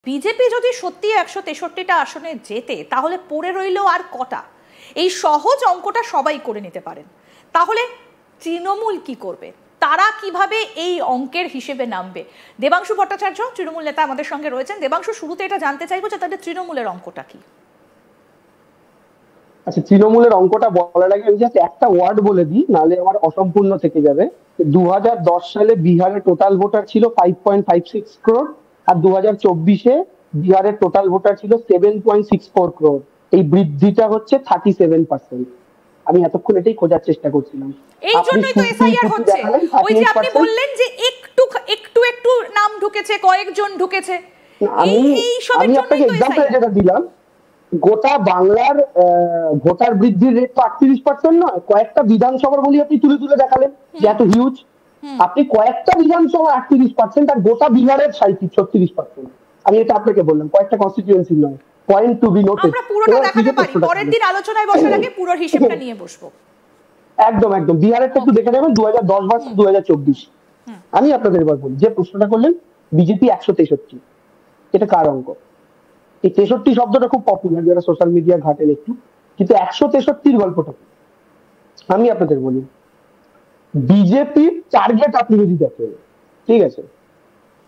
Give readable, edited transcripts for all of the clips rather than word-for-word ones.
BJP যদি সত্যি 163টা আসনে যেতে তাহলে পড়ে রইল আর কটা? এই সহজ অঙ্কটা সবাই করে নিতে পারেন। তাহলে তৃণমূল কি করবে, তারা কিভাবে এই অঙ্কের হিসেবে নামবে? দেবাংশু ভট্টাচার্য তৃণমূল নেতা আমাদের সঙ্গে রয়েছেন। দেবাংশু, শুরুতে এটা জানতে চাইবো যে তাদের তৃণমূলের অঙ্কটা কি? আচ্ছা, তৃণমূলের অঙ্কটা বলার আগে আমি জাস্ট একটা ওয়ার্ড বলে দিই, নাহলে আমার অসম্পূর্ণ থেকে যাবে। 2010 সালে বিহারের টোটাল ভোটার ছিল 5.56 crore, আর 2024-এ বিহারের টোটাল ভোটার ছিল 7.64 crore। এই বৃদ্ধিটা হচ্ছে 37%। আমি এতক্ষণ এটাই খোঁজার চেষ্টা করছিলাম। এই জন্যই তো এসআইআর হচ্ছে। ওই যে আপনি বললেন যে একটু একটু একটু নাম ঢুকেছে, কয়েকজন ঢুকেছে, আমি আপনাকে এক্সাম্পল যেটা দিলাম, গোটা বাংলার ভোটার বৃদ্ধির রেট তো 38% নয়, কয়েকটা বিধানসভার বলি আপনি তুলে তুলে দেখালেন যে এত হিউজ। আপনি কয়েকটা বিধানসভা 38%, আর গোটা বিহারের 36%। আমি এটা আপনাকে বললাম, কয়েকটা কনস্টিটিউয়েন্সি নয়। Point to be noted. আমরা পুরোটা দেখাতে পারি, পরের দিন আলোচনায় বসার আগে পুরো হিসেবটা নিয়ে বসবো। একদম একদম, বিহারেরটা একটু দেখে নেবেন, 2010 ভার্সেস 2024। আমি আপনাদের এবার বলি, যে প্রশ্নটা করলেন বিজেপি 163, এটা কার অঙ্ক? এই 63 শব্দটা খুব পপুলার, যারা সোশ্যাল মিডিয়া ঘাটেন একটু, কিন্তু 163-র গল্পটা আমি আপনাদের বলি। বিজেপির টার্গেট আপনি যদি দেখেন, ঠিক আছে,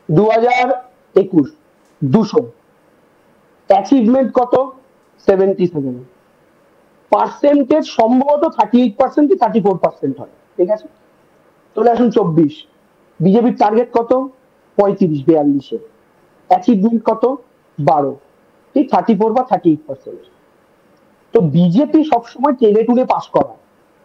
2021 200, অ্যাচিভমেন্ট কত? 77 পার্সেন্টেজ, সম্ভবত 38% কি 34% হয়, ঠিক আছে। চলে আসুন 24, বিজেপির টার্গেট কত? 35-42-এ, অ্যাচিভমেন্ট কত? 12, ঠিক 34 বা 38%। তো বিজেপি সবসময় টেনে টুনে পাস করা,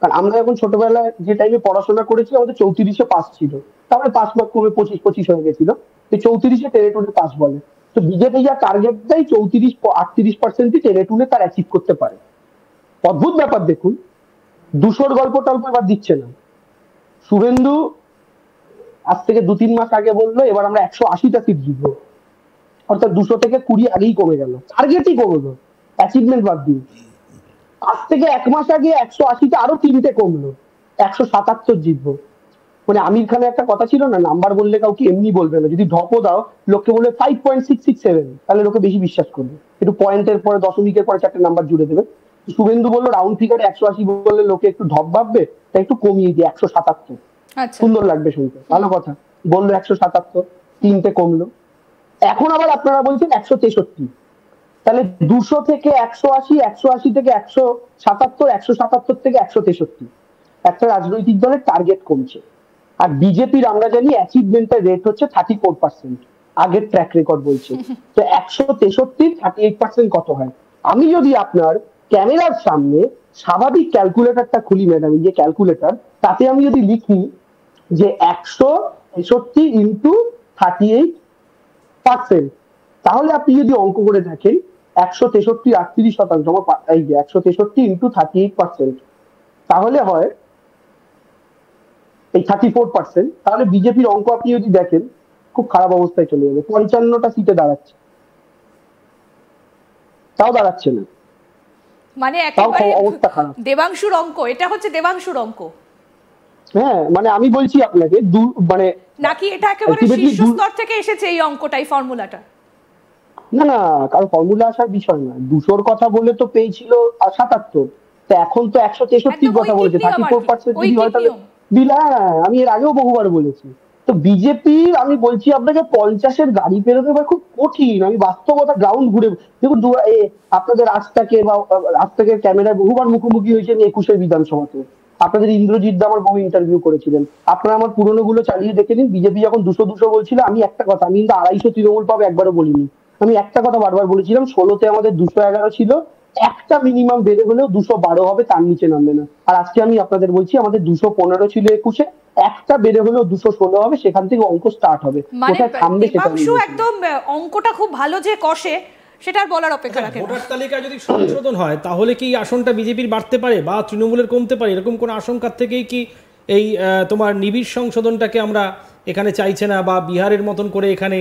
কারণ আমরা যখন ছোটবেলায় যে টাইমে পড়াশোনা করেছি আমাদের 34-এ পাস ছিল, তারপরে 5 মার্ক কমে 25 হয়ে গেছিল, 34-এ টেনে টুনে পাস বলে। তো বিজেপি যা টার্গেট দেয় 34-38% টেনে টুনে তার অ্যাচিভ করতে পারে। অদ্ভুত ব্যাপার দেখুন, 200-র গল্প টল্প এবার দিচ্ছে না। শুভেন্দু আজ থেকে 2-3 মাস আগে বললো এবার আমরা 180টা সিট জিতবো, অর্থাৎ 200 থেকে 20 আগেই কমে গেল, টার্গেটই কমলো, অ্যাচিভমেন্ট বাদ দিন। আজ থেকে 1 মাস আগে 180টা আরো 3টে কমলো, 177 জিতবো। মানে আমির খানের একটা কথা ছিল না, নাম্বার বললে কাউকে এমনি বলবে না, যদি ঢপও দাও লোককে বলবে 5.667, তাহলে লোকে বেশি বিশ্বাস করবে। একটু পয়েন্টের পরে দশমিকের পরে 4টে নাম্বার জুড়ে দেবে। শুভেন্দু বললো রাউন্ড ফিগারে 180 বললে লোকে একটু ঢপ ভাববে, তাই একটু কমিয়ে দিই 177, সুন্দর লাগবে শুনতে, ভালো কথা বললো। 177, 3টে কমলো। এখন আবার আপনারা বলছেন 163, তাহলে 200 থেকে 180, 180 থেকে 177, 177 থেকে 163, একটা রাজনৈতিক দলের টার্গেট কমছে। আর বিজেপির আমরা জানি অ্যাচিভমেন্টের রেট হচ্ছে 34%, আগের ট্র্যাক রেকর্ড বলছে। তো 163 38% কত হয়? আমি যদি আপনার ক্যামেরার সামনে স্বাভাবিক ক্যালকুলেটরটা খুলি, ম্যাডাম, এই যে ক্যালকুলেটর, তাতে আমি যদি লিখি যে 163 ইন্টু 38%, তাহলে আপনি যদি অঙ্ক করে দেখেন 163 38%, এই যে 163 ইন্টু 38%, তাহলে হয় এই 34%। তাহলে বিজেপির অঙ্ক আপনি যদি দেখেন খুব খারাপ অবস্থায় চলে যাবে, 55টা সিটে দাঁড়াচ্ছে, তাও দাঁড়াচ্ছে না, মানে একেবারে অবস্থা খারাপ। দেবাংশুর অঙ্ক এটা হচ্ছে, দেবাংশুর অঙ্ক। হ্যাঁ, মানে আমি বলছি আপনাকে মানে নাকি এটা একেবারে শীর্ষ স্তর থেকে এসেছে এই অঙ্কটাই, ফর্মুলাটা? না না, কারণ ফর্মুলা আসার বিষয় না। 200-র কথা বলে তো পেয়েছিল 77, তো এখন তো 163-র কথা বলেছে, 34% যদি হয় তাহলে দিলা। আমি এর আগেও বহুবার বলেছি। তো বিজেপির আমি বলছি আপনাকে 50-এর গাড়ি পেরোতে খুব কঠিন। আমি বাস্তবতা গ্রাউন্ড ঘুরে দেখুন, আপনাদের আজ থেকে ক্যামেরায় বহুবার মুখোমুখি হয়েছে 21-এর বিধানসভাতে। আপনাদের ইন্দ্রজিৎ দা আমার বহু ইন্টারভিউ করেছিলেন, আপনারা আমার পুরোনো গুলো চালিয়ে দেখে নিন। বিজেপি যখন 200 বলছিল, আমি একটা কথা, আমি কিন্তু 250 তৃণমূল পাবে একবারও বলিনি। আমি একটা কথা বারবার বলেছিলাম, 16-তে আমাদের 211 ছিল, একটা মিনিমাম বেড়ে হলেও 212 হবে, তার নিচে নামবে না। আর আজকে আমি আপনাদের বলছি আমাদের 215 ছিল 21-এ, একটা বেড়ে হলেও 216 হবে, সেখান থেকে অঙ্ক স্টার্ট হবে। কোথায় থামবে সেটা একদম অঙ্কটা খুব ভালো যে কষে, সেটার বলার অপেক্ষা রাখে। ভোটার তালিকা যদি সংশোধন হয় তাহলে কি আসনটা বিজেপির বাড়তে পারে বা তৃণমূলের কমতে পারে? এরকম কোন আশঙ্কার থেকেই কি এই তোমার নিবিড় সংশোধনটাকে আমরা এখানে চাইছে না, বা বিহারের মতন করে এখানে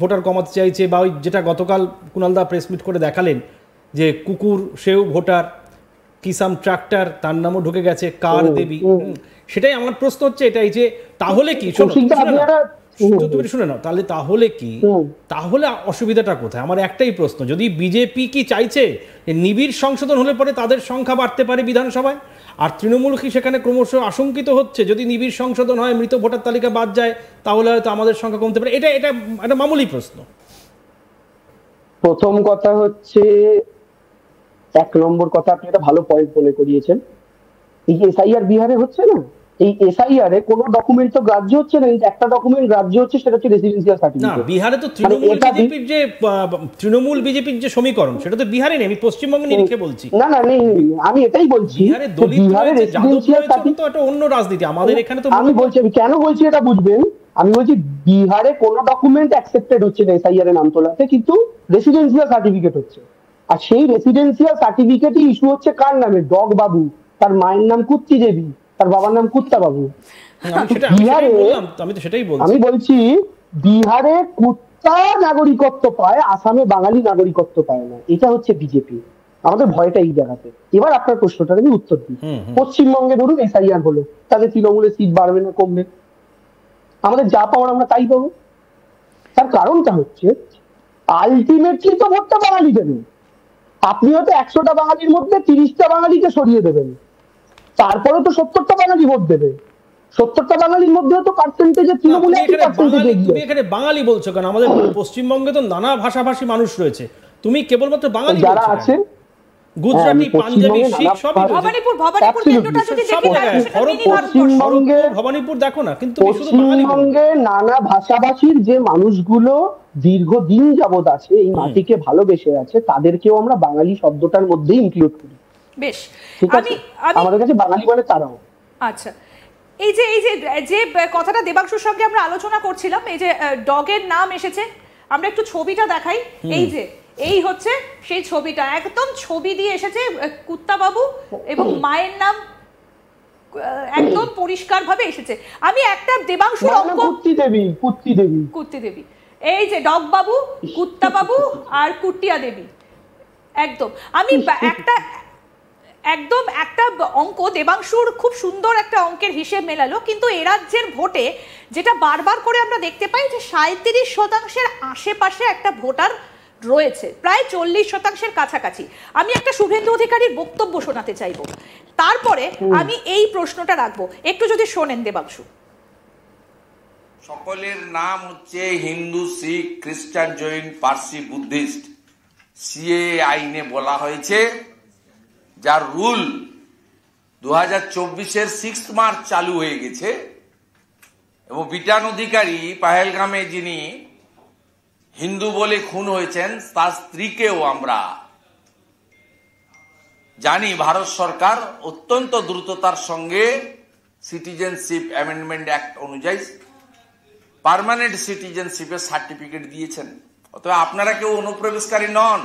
ভোটার কমাতে চাইছে, বা ওই যেটা গতকাল কুণালদা প্রেস মিট করে দেখালেন যে কুকুর সেও ভোটার, কিসাম ট্রাক্টর তার নামও ঢুকে গেছে, কার দেবী? সেটাই আমার প্রশ্ন হচ্ছে এটাই, যে তাহলে কি তুমি শুনে নাও তাহলে কি তাহলে অসুবিধাটা কোথায়? আমার একটাই প্রশ্ন, যদি বিজেপি কি চাইছে যে নিবিড় সংশোধন হলে পরে তাদের সংখ্যা বাড়তে পারে বিধানসভায়, আর তৃণমূল কি সেখানে ক্রমশ আশঙ্কিত হচ্ছে যদি নিবিড় সংশোধন হয়, মৃত ভোটার তালিকা বাদ যায়, তাহলে হয়তো আমাদের সংখ্যা কমতে পারে? এটা একটা মামুলি প্রশ্ন। প্রথম কথা হচ্ছে, 1 নম্বর কথা, আপনি একটা ভালো পয়েন্ট বলে করিয়েছেন। এই যে এসআইআর বিহারে হচ্ছে না, এই এসআইআর এ কোনো ডকুমেন্ট তো গ্রাহ্য হচ্ছে না, কিন্তু একটা ডকুমেন্ট গ্রাহ্য হচ্ছে, সেটা হচ্ছে রেসিডেন্সিয়াল না, সার্টিফিকেট। বিহারে তো তৃণমূল বিজেপির যে সমীকরণ, সেটা তো বিহারে নেই, আমি পশ্চিমবঙ্গে নিরিখে বলছি। না না নেই, আমি এটাই বলছি, বিহারে দলিত বিহারে রয়েছে, যাদব রেসিডেন্সিয়াল রয়েছে, ওটা তো একটা অন্য রাজনীতি। আমাদের এখানে তো আমি বলছি, আমি কেন বলছি এটা বুঝবেন। আমি বলছি বিহারে কোনো ডকুমেন্ট অ্যাকসেপ্টেড হচ্ছে না এসআইআর এর নাম তোলাতে, কিন্তু রেসিডেন্সিয়াল সার্টিফিকেট হচ্ছে। আর সেই রেসিডেন্সিয়াল সার্টিফিকেটই ইস্যু হচ্ছে কার নামে? ডগ বাবু। তার মায়ের নাম কুত্তি দেবী, তার বাবার নাম কুত্তা বাবু। বিহারে আমি বলছি বিহারে কুত্তা নাগরিকত্ব পায়, আসামে বাঙালি নাগরিকত্ব পায় না। এটা হচ্ছে বিজেপি। আমাদের ভয়টা এই জায়গাতে। এবার আপনার প্রশ্নটার আমি উত্তর দিই। পশ্চিমবঙ্গে ধরুন এসআইআর হলো, তাদের তৃণমূলের সিট বাড়বে না কমবে? আমাদের যা পাওয়ার আমরা তাই পাবো। তার কারণটা হচ্ছে আলটিমেটলি তো ভোটটা বাঙালি দেবেন। আপনি হয়তো 100টা বাঙালির মধ্যে 30টা বাঙালিকে সরিয়ে দেবেন, তারপরে তো 70টা বাঙালি ভোট দেবে। 70টা বাঙালির মধ্যে তো পার্সেন্টেজে তৃণমূলে তুমি এখানে বাঙালি বলছো কেন? আমাদের পশ্চিমবঙ্গে তো নানা ভাষাভাষী মানুষ রয়েছে, তুমি কেবলমাত্র বাঙালি যারা আছে, গুজরাটি, পাঞ্জাবি, শিখ সবই। ভবানীপুর দেখো না, কিন্তু পশ্চিমবঙ্গে নানা ভাষাভাষীর যে মানুষগুলো দীর্ঘদিন যাবৎ আছে, এই মাটিকে ভালোবেসে আছে, তাদেরকেও আমরা বাঙালি শব্দটার মধ্যেই ইনক্লুড করি। বেশ, ঠিক আছে, আমাদের কাছে বাঙালি বলে তারাও। আচ্ছা, এই যে কথাটা দেবাংশুর সঙ্গে আমরা আলোচনা করছিলাম, এই যে ডগের নাম এসেছে, আমরা একটু ছবিটা দেখাই। এই হচ্ছে সেই ছবিটা, একদম ছবি দিয়ে এসেছে কুত্তা বাবু, এবং মায়ের নাম একদম পরিষ্কার ভাবে এসেছে। আমি একটা দেবাংশুর অঙ্ক, কুত্তি দেবী, এই যে ডগ বাবু, কুত্তা বাবু আর কুট্টিয়া দেবী, একদম আমি একটা অঙ্ক দেবাংশুর খুব সুন্দর একটা অঙ্কের হিসেব মেলালো, কিন্তু এ রাজ্যের ভোটে যেটা বারবার করে আমরা দেখতে পাই যে 37% আশেপাশে একটা ভোটার রয়েছে, প্রায় 40% কাছাকাছি। আমি একটা শুভেন্দু অধিকারীর বক্তব্য শোনাতে চাইবো, তারপরে আমি এই প্রশ্নটা রাখবো, একটু যদি শোনেন দেবাংশু। সকলের নাম হচ্ছে হিন্দু, শিখ, খ্রিস্টান, জৈন, পার্সি, বুদ্ধিস্ট। সিএ আইনে বলা হয়েছে, যার রুল 2024-এর 6 মার্চ চালু হয়ে গেছে, এবং বিটান অধিকারী পাহেলগামে যিনি হিন্দু বলে খুন হয়েছেন, তার স্ত্রীকেও আমরা জানি ভারত সরকার অত্যন্ত দ্রুততার সঙ্গে সিটিজেনশিপ অ্যামেন্ডমেন্ট অ্যাক্ট অনুযায়ী পার্মানেন্ট সিটিজেনশিপের সার্টিফিকেট দিয়েছেন। অতএব আপনারা কেউ অনুপ্রবেশকারী নন।